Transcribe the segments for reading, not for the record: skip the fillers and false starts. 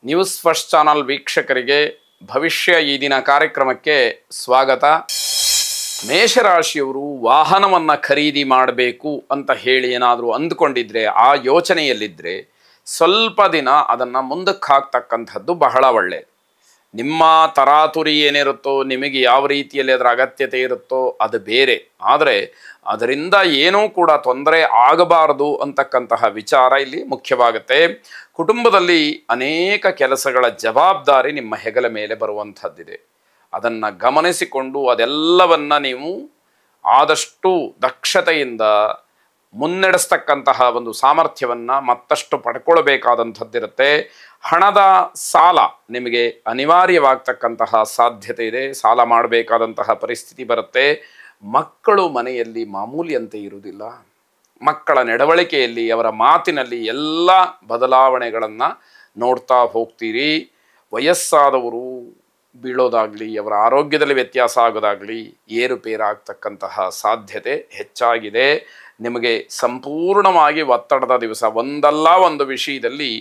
News first channel ವೀಕ್ಷಕರಿಗೆ ಭವಿಷ್ಯ ಈ ದಿನ ಕಾರ್ಯಕ್ರಮಕ್ಕೆ ಸ್ವಾಗತ. ಮೇಷರಾಶಿಯವರು ವಾಹನವನ್ನು ಖರೀದಿ ಮಾಡಬೇಕು ಅಂತ ಹೇಳಿ ಏನಾದರೂ ಅಂದುಕೊಂಡಿದ್ರೆ, ಆ ಯೋಚನೆಯಲ್ಲಿದ್ದರೆ ಸ್ವಲ್ಪ ದಿನ ಅದನ್ನು ಮುಂದಕ್ಕೆ ಹಾಕ್ತಕ್ಕಂಥದ್ದು ಬಹಳ ಒಳ್ಳೆಯದು. ನಿಮ್ಮ ತರಾತುರಿ ಏನಿರುತ್ತೋ, ನಿಮಗೆ ಯಾವ ರೀತಿಯಲ್ಲಿ ಅದರ ಅಗತ್ಯತೆ ಇರುತ್ತೋ ಅದು ಬೇರೆ, ಆದರೆ ಅದರಿಂದ ಏನೂ ಕೂಡ ತೊಂದರೆ ಆಗಬಾರದು ಅಂತಕ್ಕಂತಹ ವಿಚಾರ ಇಲ್ಲಿ ಮುಖ್ಯವಾಗುತ್ತೆ. ಕುಟುಂಬದಲ್ಲಿ ಅನೇಕ ಕೆಲಸಗಳ ಜವಾಬ್ದಾರಿ ನಿಮ್ಮ ಹೆಗಲ ಮೇಲೆ ಬರುವಂಥದ್ದಿದೆ. ಅದನ್ನು ಗಮನಿಸಿಕೊಂಡು ಅದೆಲ್ಲವನ್ನು ನೀವು ಆದಷ್ಟು ದಕ್ಷತೆಯಿಂದ ಮುನ್ನಡೆಸ್ತಕ್ಕಂತಹ ಒಂದು ಸಾಮರ್ಥ್ಯವನ್ನು ಮತ್ತಷ್ಟು ಪಡ್ಕೊಳ್ಬೇಕಾದಂಥದ್ದಿರುತ್ತೆ. ಹಣದ ಸಾಲ ನಿಮಗೆ ಅನಿವಾರ್ಯವಾಗ್ತಕ್ಕಂತಹ ಸಾಧ್ಯತೆ ಇದೆ, ಸಾಲ ಮಾಡಬೇಕಾದಂತಹ ಪರಿಸ್ಥಿತಿ ಬರುತ್ತೆ. ಮಕ್ಕಳು ಮನೆಯಲ್ಲಿ ಮಾಮೂಲಿಯಂತೆ ಇರುವುದಿಲ್ಲ. ಮಕ್ಕಳ ನಡವಳಿಕೆಯಲ್ಲಿ, ಅವರ ಮಾತಿನಲ್ಲಿ ಎಲ್ಲ ಬದಲಾವಣೆಗಳನ್ನು ನೋಡ್ತಾ ಹೋಗ್ತೀರಿ. ವಯಸ್ಸಾದವರು ಬೀಳೋದಾಗಲಿ, ಅವರ ಆರೋಗ್ಯದಲ್ಲಿ ವ್ಯತ್ಯಾಸ ಆಗೋದಾಗಲಿ, ಏರುಪೇರಾಗ್ತಕ್ಕಂತಹ ಸಾಧ್ಯತೆ ಹೆಚ್ಚಾಗಿದೆ. ನಿಮಗೆ ಸಂಪೂರ್ಣವಾಗಿ ಒತ್ತಡದ ದಿವಸ. ಒಂದಲ್ಲ ಒಂದು ವಿಷಯದಲ್ಲಿ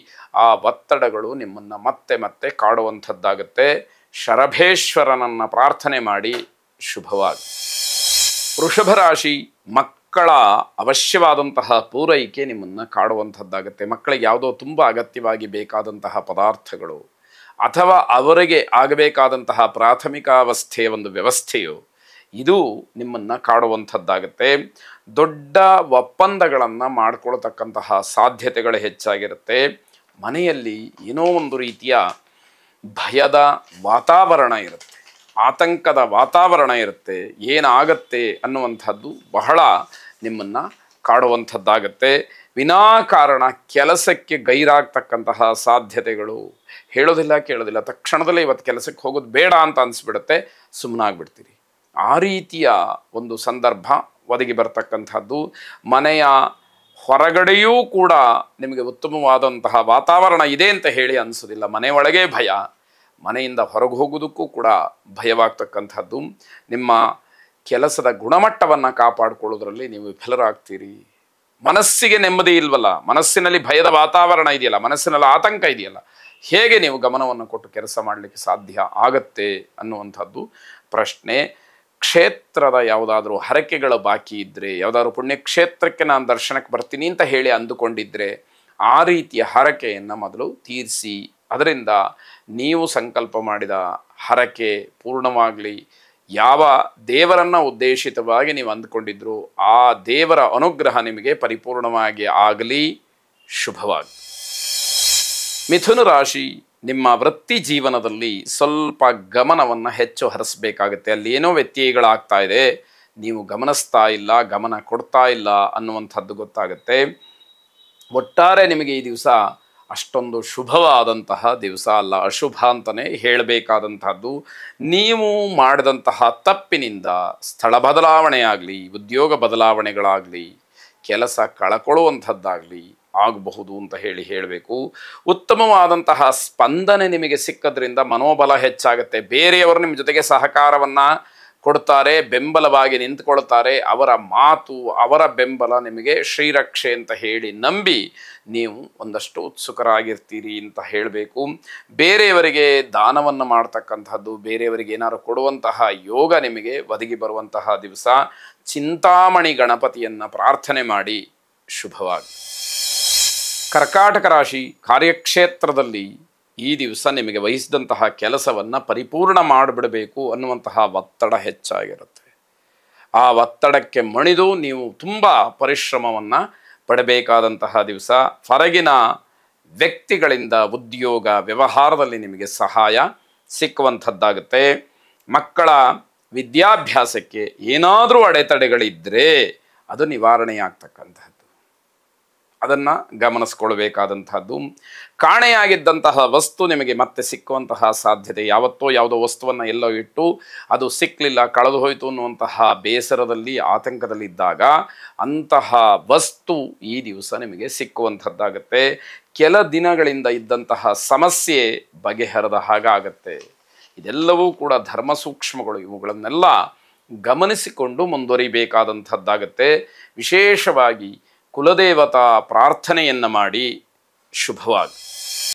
ಆ ಒತ್ತಡಗಳು ನಿಮ್ಮನ್ನು ಮತ್ತೆ ಮತ್ತೆ ಕಾಡುವಂಥದ್ದಾಗುತ್ತೆ. ಶರಭೇಶ್ವರನನ್ನು ಪ್ರಾರ್ಥನೆ ಮಾಡಿ. ಶುಭವಾಗಿ. ವೃಷಭ ರಾಶಿ, ಮಕ್ಕಳ ಅವಶ್ಯವಾದಂತಹ ಪೂರೈಕೆ ನಿಮ್ಮನ್ನು ಕಾಡುವಂಥದ್ದಾಗುತ್ತೆ. ಮಕ್ಕಳಿಗೆ ಯಾವುದೋ ತುಂಬ ಅಗತ್ಯವಾಗಿ ಬೇಕಾದಂತಹ ಪದಾರ್ಥಗಳು ಅಥವಾ ಅವರಿಗೆ ಆಗಬೇಕಾದಂತಹ ಪ್ರಾಥಮಿಕಾವಸ್ಥೆಯ ಒಂದು ವ್ಯವಸ್ಥೆಯು ಇದು ನಿಮ್ಮನ್ನು ಕಾಡುವಂಥದ್ದಾಗುತ್ತೆ. ದೊಡ್ಡ ಒಪ್ಪಂದಗಳನ್ನು ಮಾಡಿಕೊಳ್ತಕ್ಕಂತಹ ಸಾಧ್ಯತೆಗಳು ಹೆಚ್ಚಾಗಿರುತ್ತೆ. ಮನೆಯಲ್ಲಿ ಏನೋ ಒಂದು ರೀತಿಯ ಭಯದ ವಾತಾವರಣ ಇರುತ್ತೆ, ಆತಂಕದ ವಾತಾವರಣ ಇರುತ್ತೆ. ಏನಾಗತ್ತೆ ಅನ್ನುವಂಥದ್ದು ಬಹಳ ನಿಮ್ಮನ್ನು ಕಾಡುವಂಥದ್ದಾಗತ್ತೆ. ವಿನಾಕಾರಣ ಕೆಲಸಕ್ಕೆ ಗೈರಾಗ್ತಕ್ಕಂತಹ ಸಾಧ್ಯತೆಗಳು. ಹೇಳೋದಿಲ್ಲ ಕೇಳೋದಿಲ್ಲ, ತಕ್ಷಣದಲ್ಲೇ ಇವತ್ತು ಕೆಲಸಕ್ಕೆ ಹೋಗೋದು ಬೇಡ ಅಂತ ಅನಿಸ್ಬಿಡುತ್ತೆ, ಸುಮ್ಮನಾಗ್ಬಿಡ್ತೀರಿ. ಆ ರೀತಿಯ ಒಂದು ಸಂದರ್ಭ ಒದಗಿ ಬರ್ತಕ್ಕಂಥದ್ದು. ಮನೆಯ ಹೊರಗಡೆಯೂ ಕೂಡ ನಿಮಗೆ ಉತ್ತಮವಾದಂತಹ ವಾತಾವರಣ ಇದೆ ಅಂತ ಹೇಳಿ ಅನಿಸೋದಿಲ್ಲ. ಮನೆ ಒಳಗೆ ಭಯ, ಮನೆಯಿಂದ ಹೊರಗೆ ಹೋಗೋದಕ್ಕೂ ಕೂಡ ಭಯವಾಗ್ತಕ್ಕಂಥದ್ದು. ನಿಮ್ಮ ಕೆಲಸದ ಗುಣಮಟ್ಟವನ್ನು ಕಾಪಾಡಿಕೊಳ್ಳೋದ್ರಲ್ಲಿ ನೀವು ವಿಫಲರಾಗ್ತೀರಿ. ಮನಸ್ಸಿಗೆ ನೆಮ್ಮದಿ ಇಲ್ವಲ್ಲ, ಮನಸ್ಸಿನಲ್ಲಿ ಭಯದ ವಾತಾವರಣ ಇದೆಯಲ್ಲ, ಮನಸ್ಸಿನಲ್ಲಿ ಆತಂಕ ಇದೆಯಲ್ಲ, ಹೇಗೆ ನೀವು ಗಮನವನ್ನು ಕೊಟ್ಟು ಕೆಲಸ ಮಾಡಲಿಕ್ಕೆ ಸಾಧ್ಯ ಆಗತ್ತೆ ಅನ್ನುವಂಥದ್ದು ಪ್ರಶ್ನೆ. ಕ್ಷೇತ್ರದ ಯಾವುದಾದ್ರೂ ಹರಕೆಗಳು ಬಾಕಿ ಇದ್ದರೆ, ಯಾವುದಾದ್ರೂ ಪುಣ್ಯಕ್ಷೇತ್ರಕ್ಕೆ ನಾನು ದರ್ಶನಕ್ಕೆ ಬರ್ತೀನಿ ಅಂತ ಹೇಳಿ ಅಂದುಕೊಂಡಿದ್ದರೆ, ಆ ರೀತಿಯ ಹರಕೆಯನ್ನು ಮೊದಲು ತೀರಿಸಿ. ಅದರಿಂದ ನೀವು ಸಂಕಲ್ಪ ಮಾಡಿದ ಹರಕೆ ಪೂರ್ಣವಾಗಲಿ. ಯಾವ ದೇವರನ್ನು ಉದ್ದೇಶಿತವಾಗಿ ನೀವು ಅಂದುಕೊಂಡಿದ್ರು ಆ ದೇವರ ಅನುಗ್ರಹ ನಿಮಗೆ ಪರಿಪೂರ್ಣವಾಗಿ ಆಗಲಿ. ಶುಭವಾಗಿ. ಮಿಥುನ ರಾಶಿ, ನಿಮ್ಮ ವೃತ್ತಿ ಜೀವನದಲ್ಲಿ ಸ್ವಲ್ಪ ಗಮನವನ್ನು ಹೆಚ್ಚು ಹರಿಸಬೇಕಾಗುತ್ತೆ. ಅಲ್ಲಿ ಏನೋ ವ್ಯತ್ಯಯಗಳಾಗ್ತಾ ಇದೆ, ನೀವು ಗಮನಿಸ್ತಾ ಇಲ್ಲ, ಗಮನ ಕೊಡ್ತಾ ಇಲ್ಲ ಅನ್ನುವಂಥದ್ದು ಗೊತ್ತಾಗುತ್ತೆ. ಒಟ್ಟಾರೆ ನಿಮಗೆ ಈ ದಿವಸ ಅಷ್ಟೊಂದು ಶುಭವಾದಂತಹ ದಿವಸ ಅಲ್ಲ, ಅಶುಭ ಅಂತಲೇ ಹೇಳಬೇಕಾದಂಥದ್ದು. ನೀವು ಮಾಡಿದಂತಹ ತಪ್ಪಿನಿಂದ ಸ್ಥಳ ಬದಲಾವಣೆ ಆಗಲಿ, ಉದ್ಯೋಗ ಬದಲಾವಣೆಗಳಾಗಲಿ, ಕೆಲಸ ಕಳ್ಕೊಳ್ಳುವಂಥದ್ದಾಗಲಿ ಆಗಬಹುದು ಅಂತ ಹೇಳಬೇಕು. ಉತ್ತಮವಾದಂತಹ ಸ್ಪಂದನೆ ನಿಮಗೆ ಸಿಕ್ಕದ್ರಿಂದ ಮನೋಬಲ ಹೆಚ್ಚಾಗುತ್ತೆ. ಬೇರೆಯವರು ನಿಮ್ಮ ಜೊತೆಗೆ ಸಹಕಾರವನ್ನು ಕೊಡ್ತಾರೆ, ಬೆಂಬಲವಾಗಿ ನಿಂತುಕೊಳ್ತಾರೆ. ಅವರ ಮಾತು, ಅವರ ಬೆಂಬಲ ನಿಮಗೆ ಶ್ರೀರಕ್ಷೆ ಅಂತ ಹೇಳಿ ನಂಬಿ ನೀವು ಒಂದಷ್ಟು ಉತ್ಸುಕರಾಗಿರ್ತೀರಿ ಅಂತ ಹೇಳಬೇಕು. ಬೇರೆಯವರಿಗೆ ದಾನವನ್ನು ಮಾಡ್ತಕ್ಕಂಥದ್ದು, ಬೇರೆಯವರಿಗೆ ಏನಾದ್ರು ಕೊಡುವಂತಹ ಯೋಗ ನಿಮಗೆ ಒದಗಿ ಬರುವಂತಹ ದಿವಸ. ಚಿಂತಾಮಣಿ ಗಣಪತಿಯನ್ನು ಪ್ರಾರ್ಥನೆ ಮಾಡಿ. ಶುಭವಾಗಿ. ಕರ್ಕಾಟಕ ರಾಶಿ, ಕಾರ್ಯಕ್ಷೇತ್ರದಲ್ಲಿ ಈ ದಿವಸ ನಿಮಗೆ ವಹಿಸಿದಂತಹ ಕೆಲಸವನ್ನು ಪರಿಪೂರ್ಣ ಮಾಡಿಬಿಡಬೇಕು ಅನ್ನುವಂತಹ ಒತ್ತಡ ಹೆಚ್ಚಾಗಿರುತ್ತೆ. ಆ ಒತ್ತಡಕ್ಕೆ ಮಣಿದು ನೀವು ತುಂಬ ಪರಿಶ್ರಮವನ್ನು ಪಡಬೇಕಾದಂತಹ ದಿವಸ. ಹೊರಗಿನ ವ್ಯಕ್ತಿಗಳಿಂದ ಉದ್ಯೋಗ ವ್ಯವಹಾರದಲ್ಲಿ ನಿಮಗೆ ಸಹಾಯ ಸಿಕ್ಕುವಂಥದ್ದಾಗುತ್ತೆ. ಮಕ್ಕಳ ವಿದ್ಯಾಭ್ಯಾಸಕ್ಕೆ ಏನಾದರೂ ಅಡೆತಡೆಗಳಿದ್ದರೆ ಅದು ನಿವಾರಣೆಯಾಗ್ತಕ್ಕಂಥದ್ದು, ಅದನ್ನು ಗಮನಿಸ್ಕೊಳ್ಬೇಕಾದಂಥದ್ದು. ಕಾಣೆಯಾಗಿದ್ದಂತಹ ವಸ್ತು ನಿಮಗೆ ಮತ್ತೆ ಸಿಕ್ಕುವಂತಹ ಸಾಧ್ಯತೆ. ಯಾವತ್ತೋ ಯಾವುದೋ ವಸ್ತುವನ್ನು ಎಲ್ಲೋ ಇಟ್ಟು ಅದು ಸಿಕ್ಕಲಿಲ್ಲ, ಕಳೆದು ಹೋಯಿತು ಅನ್ನುವಂತಹ ಬೇಸರದಲ್ಲಿ, ಆತಂಕದಲ್ಲಿದ್ದಾಗ ಅಂತಹ ವಸ್ತು ಈ ದಿವಸ ನಿಮಗೆ ಸಿಕ್ಕುವಂಥದ್ದಾಗತ್ತೆ. ಕೆಲ ದಿನಗಳಿಂದ ಇದ್ದಂತಹ ಸಮಸ್ಯೆ ಬಗೆಹರಿದ ಹಾಗಾಗತ್ತೆ. ಇದೆಲ್ಲವೂ ಕೂಡ ಧರ್ಮ ಸೂಕ್ಷ್ಮಗಳು. ಇವುಗಳನ್ನೆಲ್ಲ ಗಮನಿಸಿಕೊಂಡು ಮುಂದುವರಿಬೇಕಾದಂಥದ್ದಾಗತ್ತೆ. ವಿಶೇಷವಾಗಿ ಕುಲದೇವತಾ ಪ್ರಾರ್ಥನೆಯನ್ನು ಮಾಡಿ. ಶುಭವಾಗಿ.